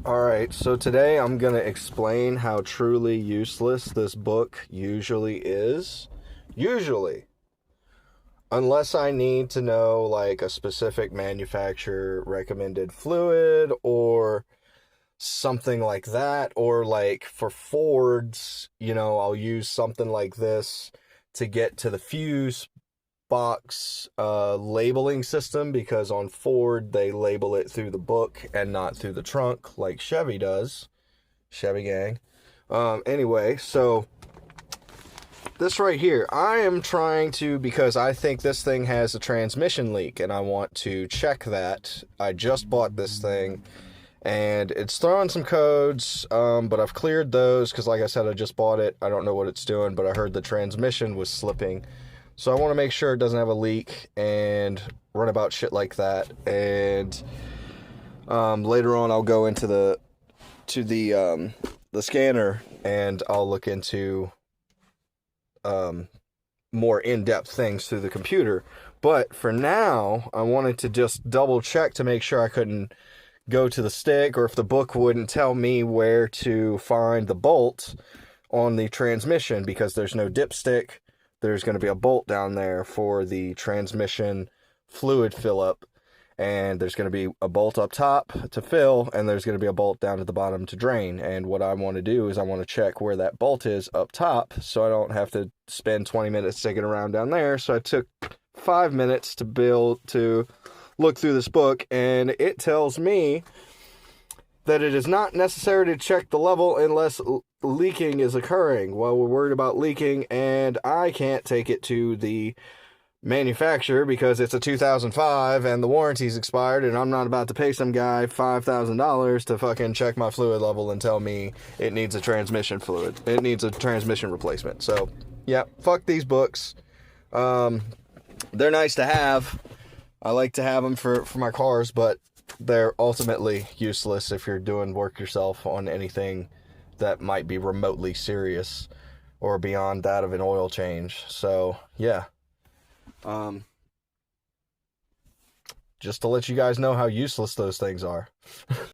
Alright, so today I'm going to explain how truly useless this book usually is. Usually. Unless I need to know, like, a specific manufacturer recommended fluid or something like that. Or, like, for Fords, I'll use something like this to get to the fuse box labeling system, because on Ford they label it through the book and not through the trunk like Chevy does. Chevy gang. Anyway, so this right here, I am trying to, because I think this thing has a transmission leak and I want to check that. I just bought this thing and it's throwing some codes, but I've cleared those because, like I said, I just bought it. I don't know what it's doing, but I heard the transmission was slipping. So I want to make sure it doesn't have a leak and run about shit like that. And later on, I'll go into the scanner and I'll look into more in-depth things through the computer. But for now, I wanted to just double check to make sure I couldn't go to the stick, or if the book wouldn't tell me where to find the bolt on the transmission, because there's no dipstick. There's going to be a bolt down there for the transmission fluid fill up, and there's going to be a bolt up top to fill, and there's going to be a bolt down at the bottom to drain. And what I want to do is I want to check where that bolt is up top, so I don't have to spend 20 minutes digging around down there. So I took 5 minutes to look through this book, and it tells me that it is not necessary to check the level unless leaking is occurring. Well, we're worried about leaking, and I can't take it to the manufacturer because it's a 2005 and the warranty's expired, and I'm not about to pay some guy $5,000 to fucking check my fluid level and tell me it needs a transmission fluid. It needs a transmission replacement. So, yeah, fuck these books. They're nice to have. I like to have them for my cars, but they're ultimately useless if you're doing work yourself on anything that might be remotely serious or beyond that of an oil change. So, yeah. Just to let you guys know how useless those things are.